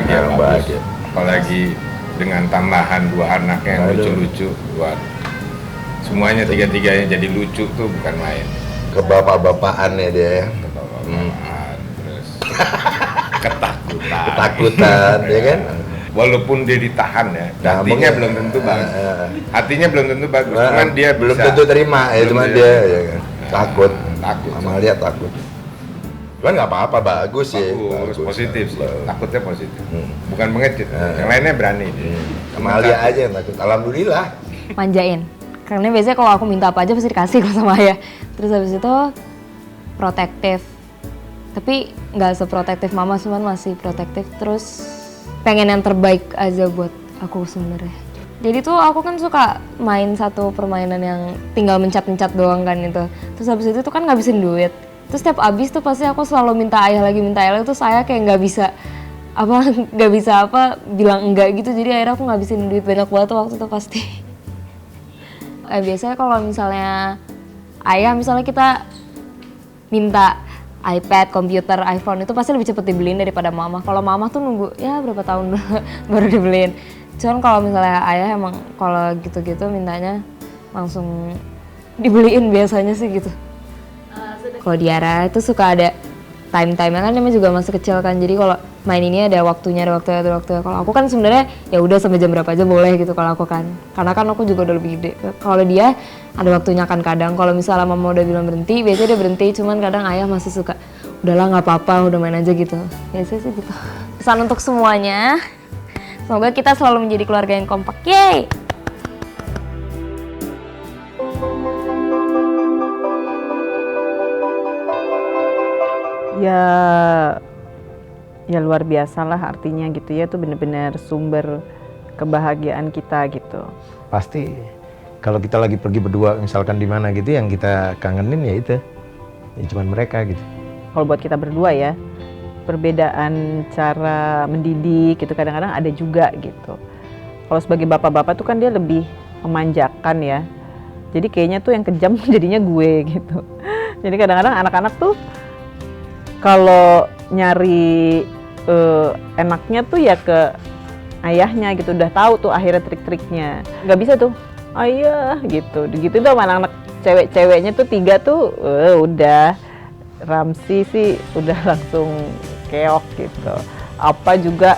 bahagia, Nah, bahagia. Apalagi dengan tambahan 2 anaknya yang lucu-lucu, buat semuanya tiga-tiganya jadi lucu tuh bukan main. Kebapak-bapakannya dia ya. Kebapak-bapakan, terus Ketakutan, ya kan? Walaupun dia ditahan ya, Nah, hatinya belum tentu bagus. Hatinya belum tentu bagus, cuman dia belum bisa, tentu terima ya, cuman dia ya kan? Takut. takut. Amalia takut. Cuman nggak apa-apa, bagus sih. Bagus, positif sih. Bagus. Takutnya positif. Bukan mengecut. Yang lainnya berani dia. Amalia aja yang takut. Alhamdulillah. Manjain. Karena biasanya kalau aku minta apa aja pasti dikasih kalau sama ayah. Terus habis itu protektif. Tapi nggak seprotektif mama, cuman masih protektif. Terus pengen yang terbaik aja buat aku sebenarnya. Jadi tuh aku kan suka main satu permainan yang tinggal mencet-mencet doang kan itu. Terus habis itu tuh kan ngabisin duit. Terus setiap abis tuh pasti aku selalu minta ayah lagi. Terus saya kayak nggak bisa bilang enggak gitu. Jadi akhirnya aku ngabisin duit banyak banget waktu itu pasti. Biasanya kalau misalnya ayah misalnya kita minta iPad, komputer, iPhone itu pasti lebih cepet dibeliin daripada mama. Kalau mama tuh nunggu ya berapa tahun baru dibeliin. Cuman kalau misalnya ayah emang kalau gitu-gitu mintanya langsung dibeliin biasanya sih gitu. Kalau Diara itu suka ada time-time kan dia juga masih kecil kan, jadi kalau main ini ada waktunya. Kalau aku kan sebenarnya ya udah sampai jam berapa aja boleh gitu kalau aku kan, karena kan aku juga udah lebih gede. Kalau dia ada waktunya kan kadang, kalau misalnya mama udah bilang berhenti, biasanya dia berhenti, cuman kadang ayah masih suka, udahlah nggak apa-apa, udah main aja gitu. Biasanya sih gitu. Pesan untuk semuanya, semoga kita selalu menjadi keluarga yang kompak, yeay! Ya luar biasa lah artinya gitu ya, itu benar-benar sumber kebahagiaan kita gitu. Pasti kalau kita lagi pergi berdua misalkan di mana gitu, yang kita kangenin ya itu ya cuman mereka gitu. Kalau buat kita berdua ya, perbedaan cara mendidik gitu kadang-kadang ada juga gitu. Kalau sebagai bapak-bapak tuh kan dia lebih memanjakan ya, jadi kayaknya tuh yang kejam jadinya gue gitu. Jadi kadang-kadang anak-anak tuh kalau nyari enaknya tuh ya ke ayahnya gitu, udah tahu tuh akhirnya trik-triknya. Nggak bisa tuh, ayah gitu. Gitu tuh anak-anak cewek-ceweknya tuh 3 tuh udah. Ramsi sih udah langsung keok gitu. Apa juga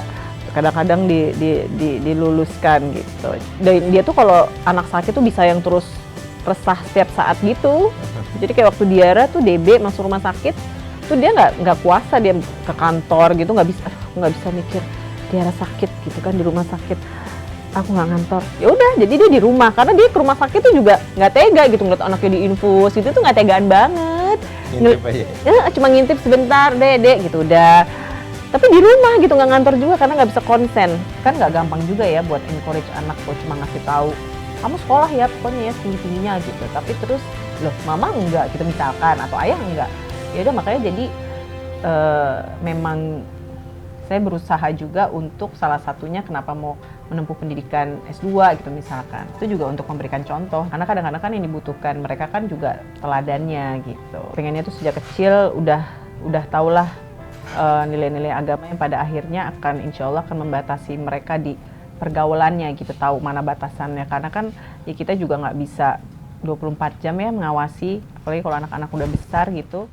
kadang-kadang diluluskan gitu. Dan dia tuh kalau anak sakit tuh bisa yang terus resah setiap saat gitu. Jadi kayak waktu Diara tuh DB masuk rumah sakit, tuh dia nggak kuasa dia ke kantor gitu, nggak bisa mikir Diara sakit gitu kan di rumah sakit, aku nggak ngantor. Ya udah, jadi dia di rumah karena dia ke rumah sakit tuh juga nggak tega gitu ngeliat anaknya diinfus itu tuh nggak tegaan banget. Ngintip aja. Ya, cuma ngintip sebentar, dek gitu udah. Tapi di rumah gitu nggak ngantor juga karena nggak bisa konsen. Kan nggak gampang juga ya buat encourage anak, buat cuma ngasih tahu kamu sekolah ya pokoknya ya tinggi-tingginya gitu. Tapi terus loh mama enggak gitu misalkan, atau ayah enggak. Ya udah makanya jadi memang saya berusaha juga untuk salah satunya kenapa mau menempuh pendidikan S2 gitu misalkan. Itu juga untuk memberikan contoh, karena kadang-kadang kan yang dibutuhkan mereka kan juga teladannya gitu. Pengennya tuh sejak kecil udah tahulah nilai-nilai agama yang pada akhirnya akan insya Allah akan membatasi mereka di pergaulannya gitu, tahu mana batasannya. Karena kan ya kita juga nggak bisa 24 jam ya mengawasi, apalagi kalau anak-anak udah besar gitu.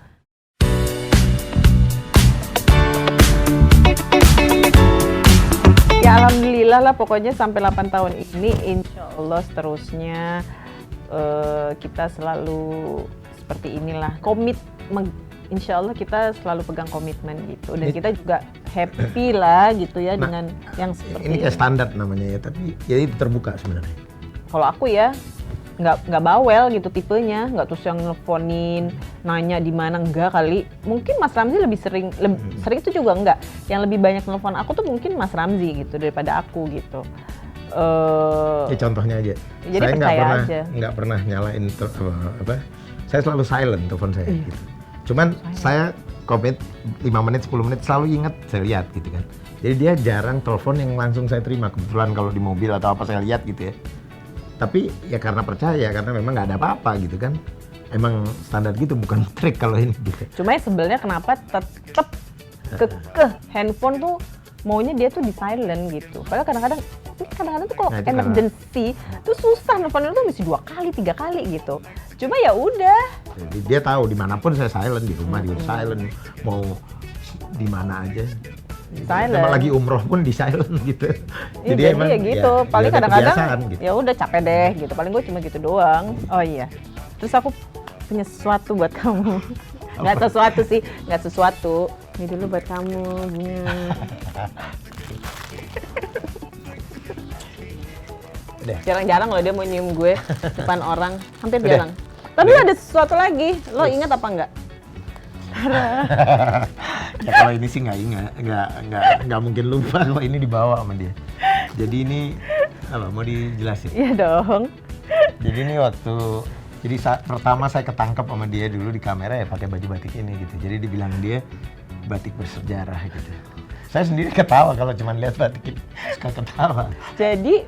Ya alhamdulillah lah pokoknya sampai 8 tahun ini insya Allah seterusnya kita selalu seperti inilah, insya Allah kita selalu pegang komitmen gitu, dan kita juga happy lah gitu ya dengan yang seperti ini. Kayak standar namanya ya, tapi ya itu terbuka sebenarnya. Kalau aku ya nggak bawel gitu tipenya, nggak terus yang nelfonin nanya di mana, enggak kali. Mungkin Mas Ramzi lebih sering itu juga enggak. Yang lebih banyak nelfon aku tuh mungkin Mas Ramzi gitu daripada aku gitu. Ya contohnya aja. Jadi saya nggak pernah nyalain saya selalu silent telepon saya gitu. Cuman saya komit 5 menit 10 menit selalu ingat, saya lihat gitu kan. Jadi dia jarang telepon yang langsung saya terima, kebetulan kalau di mobil atau apa saya lihat gitu ya. Tapi ya karena percaya, karena memang nggak ada apa-apa gitu kan. Emang standar gitu, bukan trik kalau ini gitu. Cuma ya sebenarnya kenapa tetap ke handphone tuh maunya dia tuh di silent gitu. Padahal kadang-kadang tuh kalau Nah, itu emergency tuh susah, nelfon tuh mesti 2 kali, 3 kali gitu. Cuma ya udah. Jadi dia tahu dimanapun saya silent, di rumah dia silent, mau di mana aja. Silent. Emang lagi umroh pun di silent gitu. Jadi emang ya gitu. Paling dia ada kadang-kadang kebiasaan gitu. ya udah capek deh gitu. Paling gue cuma gitu doang. Oh iya. Terus aku punya sesuatu buat kamu. Nggak sesuatu. Ini dulu buat kamu, bunga. Udah. Jarang-jarang loh dia mau nyium gue depan orang. Hampir Udah. jarang. Tapi ada sesuatu lagi. Lo ingat apa enggak? Ya, kalau ini sih nggak mungkin lupa kalau ini dibawa sama dia. Jadi ini apa mau dijelasin? Iya dong. Jadi ini saat pertama saya ketangkep sama dia dulu di kamera ya pakai baju batik ini gitu. Jadi dibilang dia batik bersejarah gitu. Saya sendiri ketawa kalau cuma lihat batik ini, suka ketawa. Jadi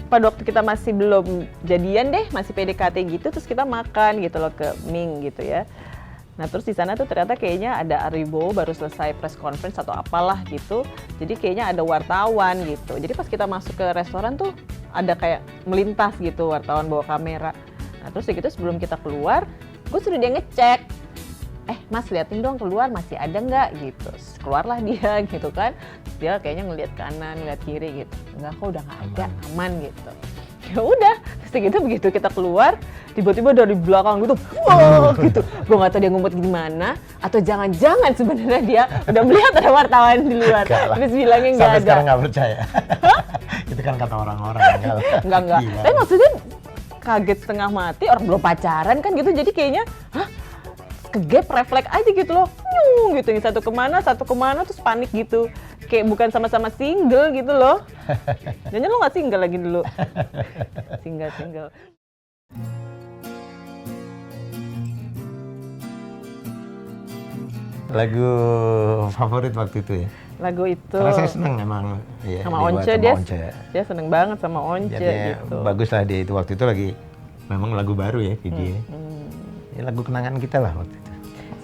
pada waktu kita masih belum jadian deh, masih PDKT gitu, terus kita makan gitu loh ke Ming gitu ya. Nah terus di sana tuh ternyata kayaknya ada Aribo baru selesai press conference atau apalah gitu. Jadi kayaknya ada wartawan gitu. Jadi pas kita masuk ke restoran tuh ada kayak melintas gitu wartawan bawa kamera. Nah terus gitu sebelum kita keluar, gue suruh dia ngecek. Mas liatin dong keluar masih ada nggak gitu. Terus keluarlah dia gitu kan. Dia kayaknya ngeliat kanan, ngeliat kiri gitu. Enggak kok udah nggak ada, aman gitu. Ya udah, terus gitu begitu kita keluar, tiba-tiba dari belakang gitu, wow gitu. Gue nggak tahu dia ngumpet di mana, atau jangan-jangan sebenarnya dia udah melihat ada wartawan di luar, terus bilangnya nggak ada. Sampai sekarang nggak percaya. Itu kan kata orang-orang. Enggak. Tapi maksudnya kaget setengah mati, orang belum pacaran kan gitu, jadi kayaknya, kegap refleks aja gitu loh, nyung gitu, satu kemana terus panik gitu, kayak bukan sama-sama single gitu loh. Jangan lo nggak single lagi dulu, single. Lagu favorit waktu itu ya? Lagu itu. Karena saya seneng emang ya, sama dibuat Once, Once. dia seneng banget sama Once Jadi gitu. bagus lah dia itu waktu itu lagi memang lagu baru ya video. Ya, lagu kenangan kita lah waktu itu.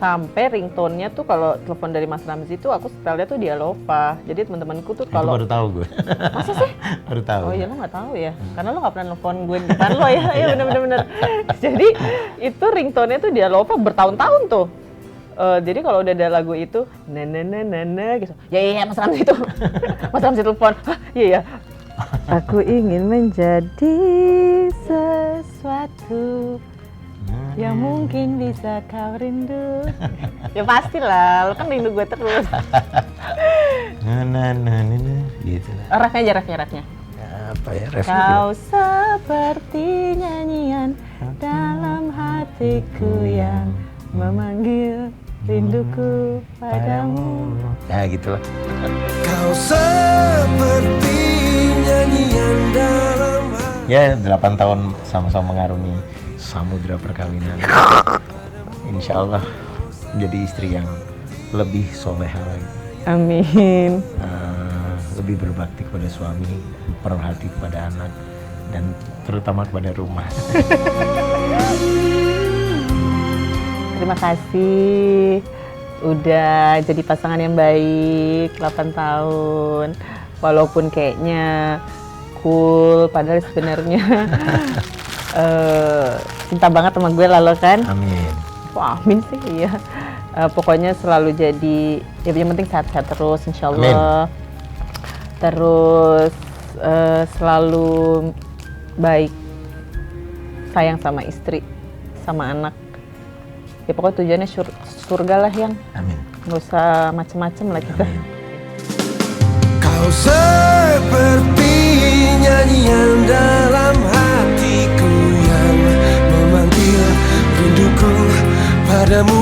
Sampai ringtone-nya tuh kalau telepon dari Mas Ramzi tuh aku setelnya tuh Dialova. Jadi teman-temanku tuh kalau baru tahu gue. Masa sih? Baru tahu. Oh iya lo nggak tahu ya, karena lo nggak pernah nelfon gue di depan lo ya. Iya bener. Jadi itu ringtone-nya tuh Dialova bertahun-tahun tuh. Jadi kalau udah ada lagu itu, na gitu. Ya Mas Ramzi itu. Mas Ramzi telepon. Iya. Aku ingin menjadi sesuatu yang mungkin bisa kau rindu. Ya pastilah, lo kan rindu gue terus. Gitu lah. Refnya. Apa ya refnya? Kau seperti nyanyian dalam hatiku yang memanggil rinduku padamu. Ya gitulah. Kau seperti nyanyian dalam hati. Ya 8 tahun sama-sama mengarungi samudra perkawinan. Insya Allah menjadi istri yang lebih soleha lagi. Amin. Lebih berbakti kepada suami, perhati kepada anak, dan terutama kepada rumah. Terima kasih udah jadi pasangan yang baik 8 tahun. Walaupun kayaknya cool, padahal sebenarnya cinta banget sama gue lalu kan. Amin. Wah, amin sih iya. Pokoknya selalu jadi, ya yang penting sehat-sehat terus insya Allah. Amin. Terus selalu baik, sayang sama istri, sama anak. Ya pokoknya tujuannya surga lah yang. Amin. Nggak usah macem-macem lah kita. Amin. Kau seperti nyanyian dalam hatiku yang memanggil rinduku padamu.